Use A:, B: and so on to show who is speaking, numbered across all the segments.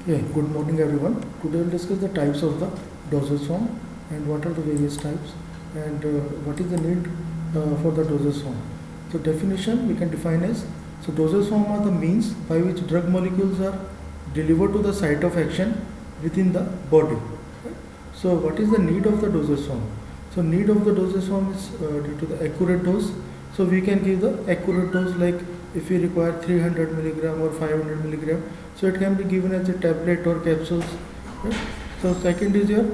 A: Yeah, good morning everyone. Today we'll discuss the types of the dosage form and what are the various types and what is the need for the dosage form. So definition we can define as, so dosage form are the means by which drug molecules are delivered to the site of action within the body. Right? So what is the need of the dosage form? So need of the dosage form is due to the accurate dose. So we can give the accurate dose, like if we require 300 milligram or 500 milligram, so it can be given as a tablet or capsules. Right? So second is your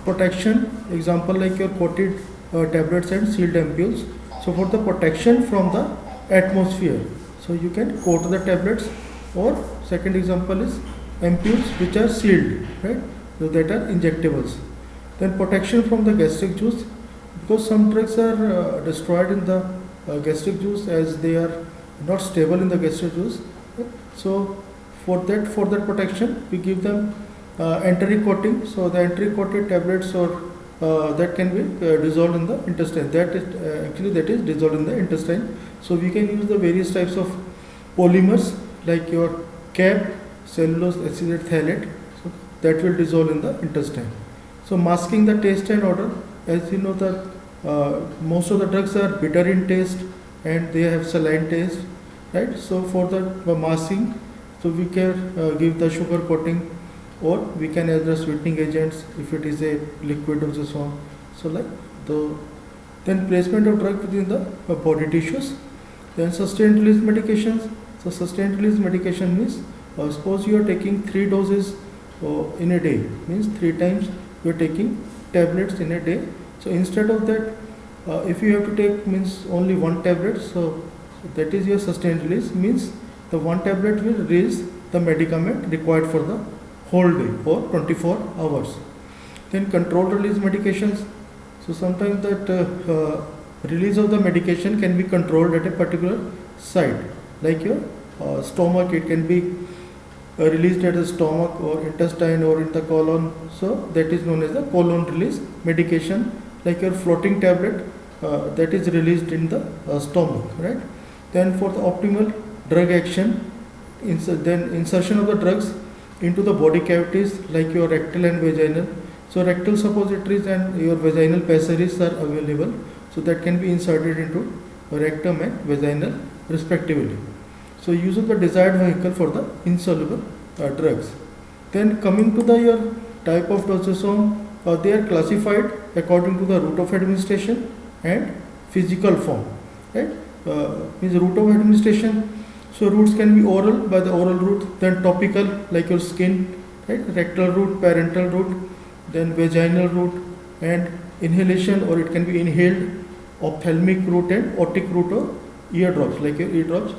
A: protection, example like your coated tablets and sealed ampoules. So for the protection from the atmosphere, so you can coat the tablets, or second example is ampoules which are sealed, right? So that are injectables. Then protection from the gastric juice, because some drugs are destroyed in the gastric juice as they are not stable in the gastric juice. Right? So for that protection we give them enteric coating. So the enteric coated tablets or that can be dissolved in the intestine. That is dissolved in the intestine. So we can use the various types of polymers like your CAP, cellulose acetate phthalate. So that will dissolve in the intestine. So masking the taste and odor, as you know that most of the drugs are bitter in taste and they have saline taste, right? So for the masking, so we can give the sugar coating, or we can add the sweetening agents if it is a liquid dosage form. So like then placement of drug within the body tissues. Then sustained release medications. So sustained release medication means suppose you are taking 3 doses in a day, means 3 times you are taking tablets in a day. So instead of that, if you have to take means only 1 tablet, so that is your sustained release, means the 1 tablet will release the medicament required for the whole day or 24 hours. Then controlled release medications. So sometimes that release of the medication can be controlled at a particular site, like your stomach. It can be released at the stomach or intestine or in the colon. So that is known as the colon release medication. Like your floating tablet, that is released in the stomach, right? Then for the optimal drug action, then insertion of the drugs into the body cavities like your rectal and vaginal. So rectal suppositories and your vaginal pessaries are available. So that can be inserted into rectum and vaginal respectively. So use of the desired vehicle for the insoluble drugs. Then coming to the your type of dosage form, they are classified according to the route of administration and physical form, right? Means route of administration. So routes can be oral, by the oral route, then topical like your skin, right? Rectal route, parental route, then vaginal route, and inhalation, or it can be inhaled, ophthalmic route and otic route, or eardrops like your eardrops.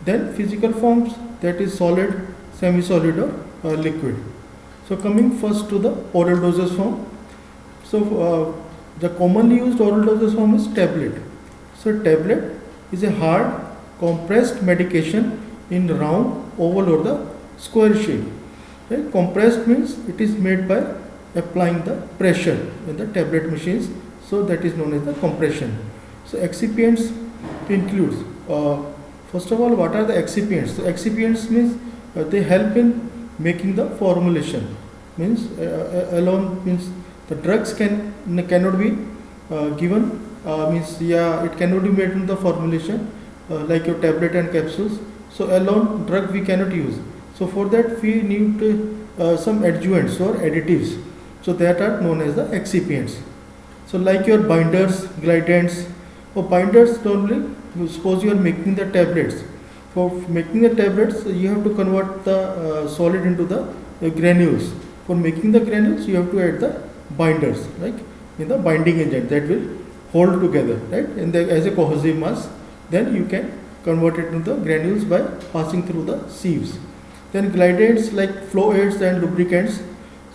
A: Then physical forms, that is solid, semi-solid, or liquid. So coming first to the oral dosage form. So the commonly used oral dosage form is tablet. So tablet is a hard compressed medication in round, oval, or the square shape. Right? Compressed means it is made by applying the pressure in the tablet machines. So that is known as the compression. So excipients includes, first of all, what are the excipients? So excipients means they help in making the formulation. Means alone means the drugs cannot be given. It cannot be made in the formulation like your tablet and capsules. So alone drug we cannot use. So for that we need some adjuvants or additives. So that are known as the excipients. So like your binders, glidants, or binders normally, suppose you are making the tablets. For making the tablets, you have to convert the solid into the granules. For making the granules, you have to add the binders, like in the binding agent that will hold together, right? As a cohesive mass, then you can convert it into the granules by passing through the sieves. Then glidants like flow aids and lubricants.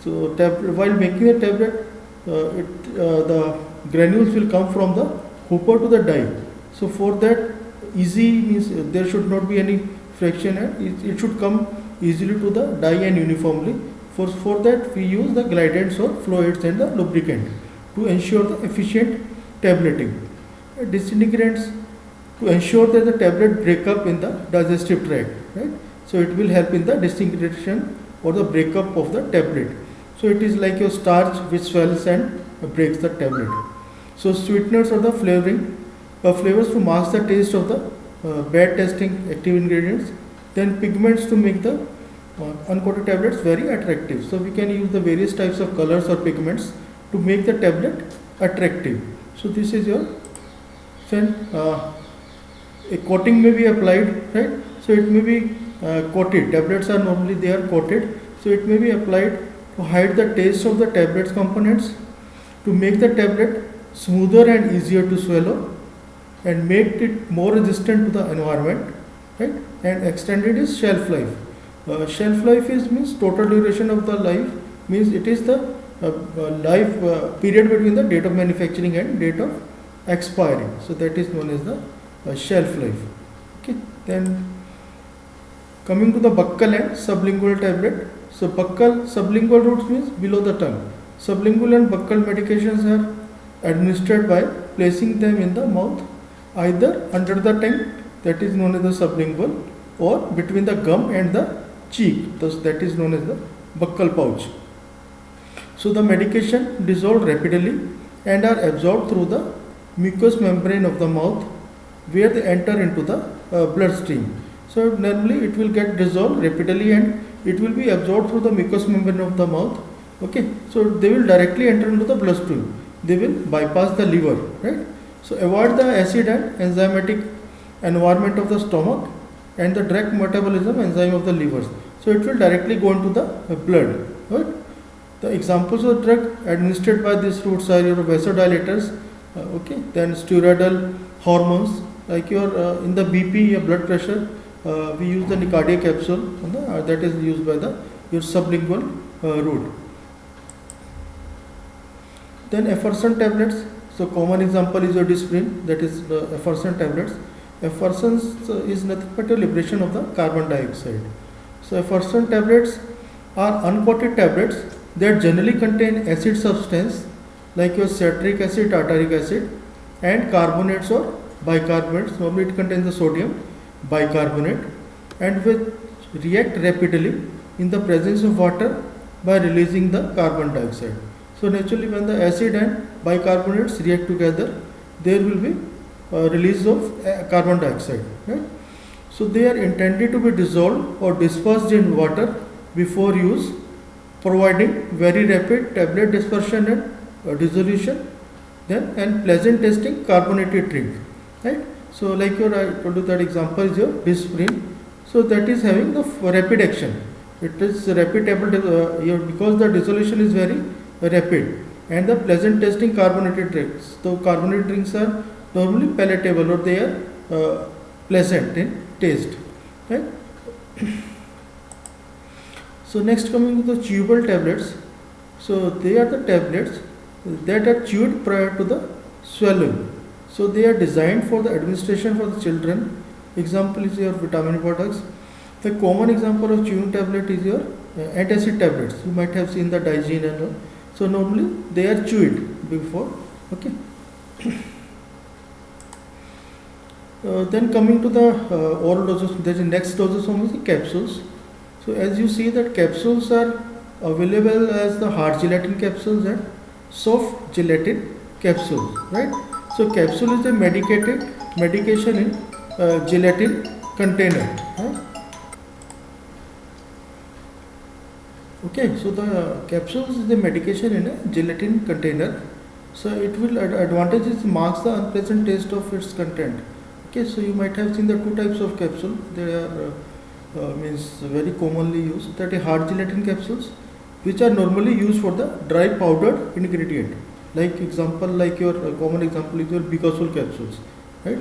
A: So while making a tablet, the granules will come from the hooper to the die. So for that, easy means there should not be any friction, and it should come easily to the die and uniformly. For that we use the glidants or flow aids and the lubricant to ensure the efficient tableting. Disintegrants to ensure that the tablet break up in the digestive tract, right? So it will help in the disintegration or the breakup of the tablet. So it is like your starch which swells and breaks the tablet. So sweeteners or the flavors to mask the taste of the bad tasting active ingredients. Then pigments to make the uncoated tablets very attractive. So we can use the various types of colors or pigments to make the tablet attractive. So this is your then a coating may be applied, right? So it may be coated. Tablets are normally they are coated. So it may be applied to hide the taste of the tablet's components, to make the tablet smoother and easier to swallow, and make it more resistant to the environment, right? And extended its shelf life. Shelf life is means total duration of the life, means it is the life period between the date of manufacturing and date of expiry. So that is known as the shelf life. Okay. Then coming to the buccal and sublingual tablet. So buccal sublingual routes means below the tongue. Sublingual and buccal medications are administered by placing them in the mouth, either under the tongue, that is known as the sublingual, or between the gum and the cheek, thus that is known as the buccal pouch. So the medication dissolve rapidly and are absorbed through the mucous membrane of the mouth, where they enter into the bloodstream. So normally it will get dissolved rapidly and it will be absorbed through the mucous membrane of the mouth. Okay, so they will directly enter into the bloodstream. They will bypass the liver, right? So avoid the acid and enzymatic environment of the stomach and the direct metabolism enzyme of the livers. So it will directly go into the blood, right? The examples of drug administered by these routes are your vasodilators, okay, then steroidal hormones, like your in the BP, your blood pressure, we use the Nicardia capsule, that is used by the your sublingual route. Then effervescent tablets. So common example is your Disprin, that is the effervescent tablets. Effervescence is nothing but a liberation of the carbon dioxide. So effervescent tablets are uncoated tablets that generally contain acid substance like your citric acid, tartaric acid, and carbonates or bicarbonates. Normally it contains the sodium bicarbonate, and which react rapidly in the presence of water by releasing the carbon dioxide. So naturally when the acid and bicarbonates react together, there will be release of carbon dioxide, right? So they are intended to be dissolved or dispersed in water before use, providing very rapid tablet dispersion and dissolution, then and pleasant tasting carbonated drink, right? So like your I told you that example is your Disprin. So that is having the rapid action. It is rapid tablet because the dissolution is very rapid, and the pleasant tasting carbonated drinks. So carbonated drinks are normally palatable, or they are pleasant in taste, right? So next coming to the chewable tablets. So they are the tablets that are chewed prior to the swallowing. So they are designed for the administration for the children. Example is your vitamin products. The common example of chewing tablet is your antacid tablets. You might have seen the Digene and all. So normally they are chewed before. Okay. Then coming to the oral dosage, there is next dosage form is the capsules. So as you see that capsules are available as the hard gelatin capsules and soft gelatin capsules, right? So capsule is a medication in gelatin container, right? Okay, so the capsules is the medication in a gelatin container. So it will advantages marks the unpleasant taste of its content. Okay, so you might have seen the two types of capsule. They are means very commonly used. That is hard gelatin capsules, which are normally used for the dry powdered ingredient. Like example, like your common example is your Bicosol capsules, right?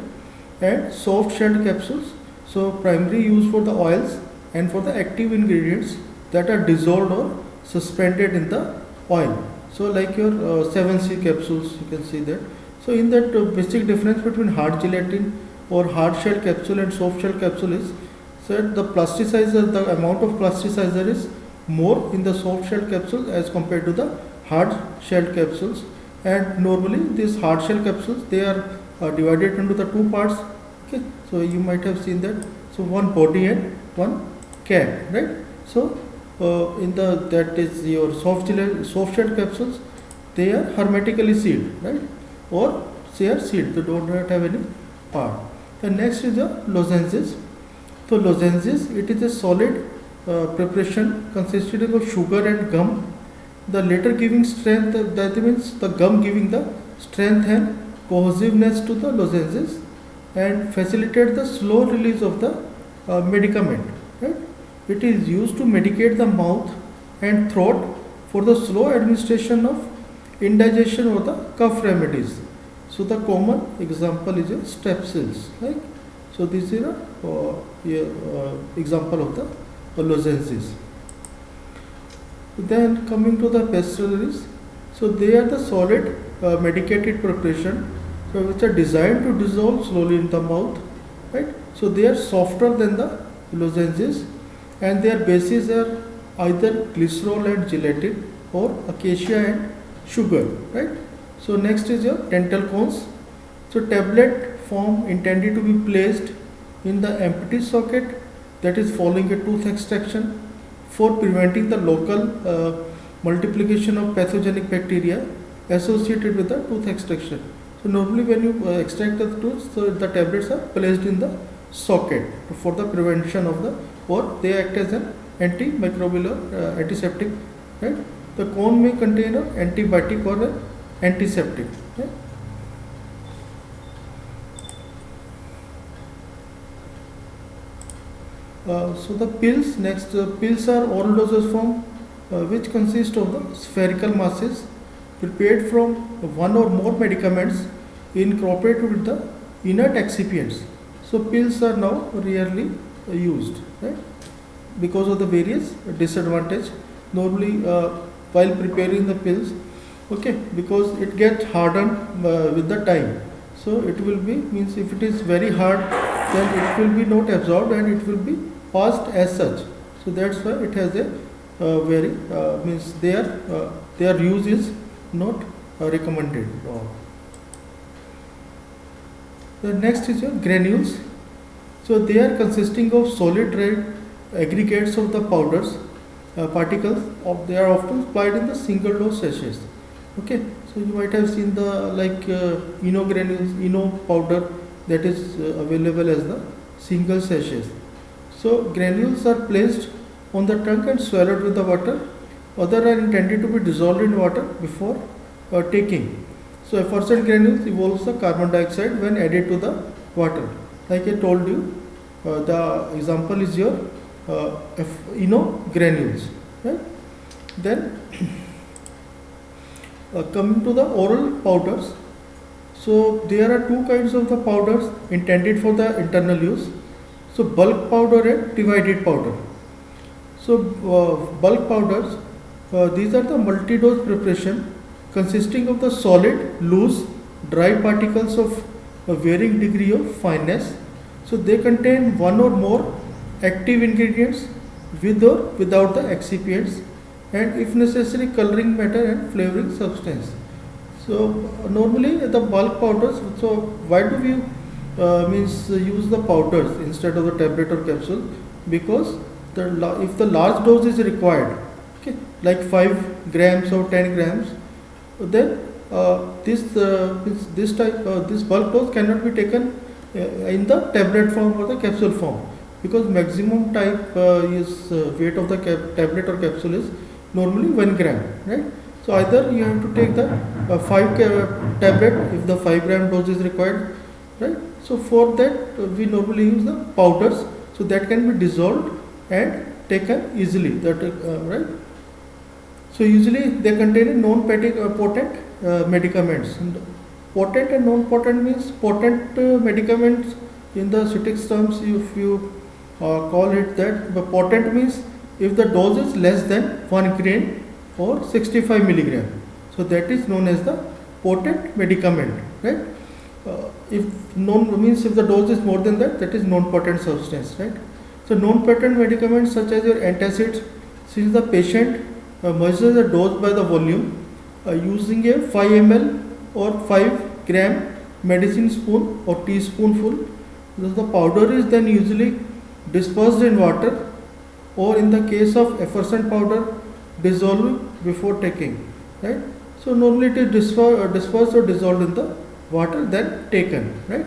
A: And soft shelled capsules. So primary use for the oils and for the active ingredients that are dissolved or suspended in the oil. So like your 7C capsules, you can see that. So in that basic difference between hard gelatin or hard shell capsule and soft shell capsule is that the plasticizer, the amount of plasticizer is more in the soft shell capsule as compared to the hard shell capsules. And normally these hard shell capsules, they are divided into the two parts. Okay, so you might have seen that. So one body and one cap, right? So in the that is your soft shell capsules, they are hermetically sealed, right? Or they are sealed, they do not have any part. The next is the lozenges. So lozenges, it is a solid preparation consisting of sugar and gum. The latter giving strength, that means the gum giving the strength and cohesiveness to the lozenges and facilitate the slow release of the medicament. Right? It is used to medicate the mouth and throat for the slow administration of indigestion or the cough remedies. So the common example is a strepsils. Right? So this is a example of the lozenges. Then coming to the pasteurises, so they are the solid medicated preparation, so which are designed to dissolve slowly in the mouth, right? So they are softer than the lozenges, and their bases are either glycerol and gelatin or acacia and sugar, right? So next is your dental cones. So tablet form intended to be placed in the empty socket, that is following a tooth extraction, for preventing the local multiplication of pathogenic bacteria associated with the tooth extraction. So normally when you extract the tooth, so the tablets are placed in the socket for the prevention of the, or they act as an antimicrobial or antiseptic, right? The cone may contain an antibiotic or an antiseptic. Right? So the pills, next pills are oral dosage form which consist of the spherical masses prepared from one or more medicaments incorporated with the inert excipients. So pills are now rarely used, right? Because of the various disadvantage. Normally while preparing the pills, okay, because it gets hardened with the time. So it will be, means if it is very hard, then it will be not absorbed and it will be passed as such. So that's why it has a very means their use is not recommended. The next is your granules. So they are consisting of solid red aggregates of the powders particles. They are often supplied in the single dose sachets. Okay, so you might have seen the like Eno granules, Eno powder that is available as the single sachets. So granules are placed on the tongue and swallowed with the water. Other are intended to be dissolved in water before taking. So effervescent granules evolves the carbon dioxide when added to the water. Like I told you, the example is your Eno granules. Right? Then coming to the oral powders. So there are two kinds of the powders intended for the internal use. So bulk powder and divided powder. So bulk powders, these are the multi-dose preparation consisting of the solid, loose, dry particles of a varying degree of fineness. So they contain one or more active ingredients with or without the excipients, and if necessary coloring matter and flavoring substance. So normally the bulk powders, so why do we use the powders instead of the tablet or capsule? Because if the large dose is required, okay, like 5 grams or 10 grams, then this bulk dose cannot be taken in the tablet form or the capsule form, because maximum type weight of the tablet or capsule is normally 1 gram, right? So either you have to take the 5 tablet if the 5 gram dose is required, right? So for that we normally use the powders, so that can be dissolved and taken easily. That right? So usually they contain a non-potent medicaments. And potent and non-potent means potent medicaments in the aesthetics terms. If you call it that, but potent means if the dose is less than 1 grain or 65 milligram. So that is known as the potent medicament, right? If the dose is more than that, that is non-potent substance, right? So non-potent medicaments such as your antacids, since the patient measures the dose by the volume using a 5 ml or 5 gram medicine spoon or teaspoonful, the powder is then usually dispersed in water or in the case of effervescent powder, dissolve before taking, right? So normally it is dispersed or dissolved in the water then taken, right?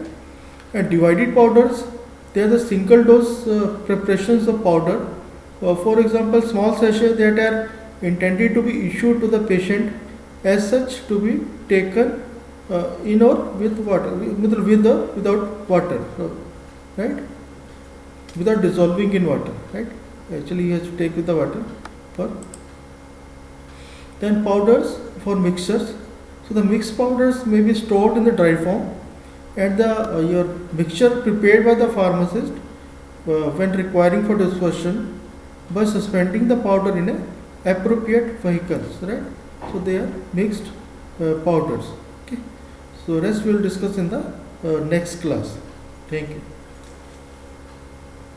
A: And divided powders, they are the single dose preparations of powder. For example, small sachets that are intended to be issued to the patient as such to be taken in or with water, without water, right? Without dissolving in water, right? Actually, you have to take with the water. For then powders for mixtures. So the mixed powders may be stored in the dry form, and the your mixture prepared by the pharmacist when requiring for dispersion by suspending the powder in a appropriate vehicles, right? So they are mixed powders. Okay. So rest we will discuss in the next class. Thank you.